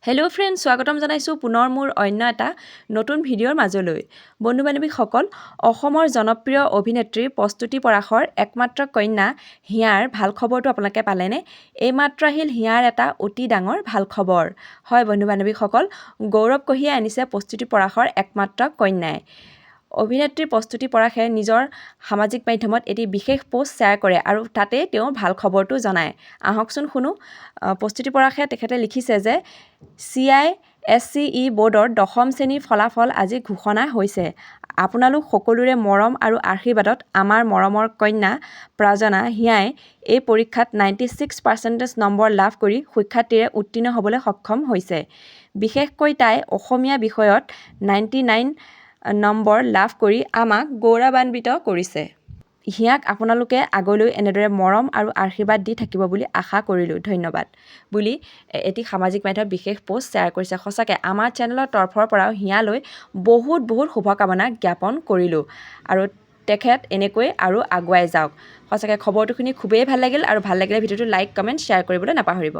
Hello' friend, স্বাগতম জনাইছোঁ পুনৰ মোৰ অন্য এটা নতুন ভিডিঅ'ৰ মাজলৈ। বন্ধু বান্ধৱীসকল, অসমৰ জনপ্ৰিয় অভিনেত্ৰী প্ৰস্তুতি পৰাশৰ একমাত্ৰ কন্যা হিয়াৰ ভাল খবৰটো আপোনালোকে পালেনে? এইমাত্ৰ আহিল হিয়াৰ এটা অতি ডাঙৰ ভাল খবৰ। হয় বন্ধু বান্ধৱীসকল, গৌৰৱ কঢ়িয়াই আনিছে প্ৰস্তুতি পৰাশৰ একমাত্ৰ কন্যাই। অভিনেত্ৰী প্ৰস্তুতি পৰাশে নিজৰ সামাজিক মাধ্যমত এটি বিশেষ পোষ্ট শ্বেয়াৰ কৰে আৰু তাতে তেওঁ ভাল খবৰটো জনায়। আহকচোন শুনো। প্ৰস্তুতি পৰাশে তেখেতে লিখিছে যে CISCE বোৰ্ডৰ 10ম শ্ৰেণীৰ ফলাফল আজি ঘোষণা হৈছে। আপোনালোক সকলোৰে মৰম আৰু আশীৰ্বাদত আমাৰ মৰমৰ কন্যা প্ৰাজনা হিয়াই এই পৰীক্ষাত 96% নম্বৰ লাভ কৰি সুখ্যাতিৰে উত্তীৰ্ণ হ'বলৈ সক্ষম হৈছে। বিশেষকৈ তাই অসমীয়া বিষয়ত 99 নম্বৰ লাভ কৰি আমাক গৌৰৱান্বিত কৰিছে। হিয়াক আপোনালোকে আগলৈ এনেদৰে মৰম আৰু আশীৰ্বাদ দি থাকিব বুলি আশা কৰিলোঁ। ধন্যবাদ বুলি এটি সামাজিক মাধ্যমত বিশেষ পোষ্ট শ্বেয়াৰ কৰিছে। সঁচাকৈ আমাৰ চেনেলৰ তৰফৰ পৰাও হিয়ালৈ বহুত শুভকামনা জ্ঞাপন কৰিলোঁ আৰু তেখেত এনেকৈ আৰু আগুৱাই যাওক। সঁচাকৈ খবৰটো শুনি খুবেই ভাল লাগিল আৰু ভাল লাগিলে ভিডিঅ'টো লাইক, কমেণ্ট, শ্বেয়াৰ কৰিবলৈ নাপাহৰিব।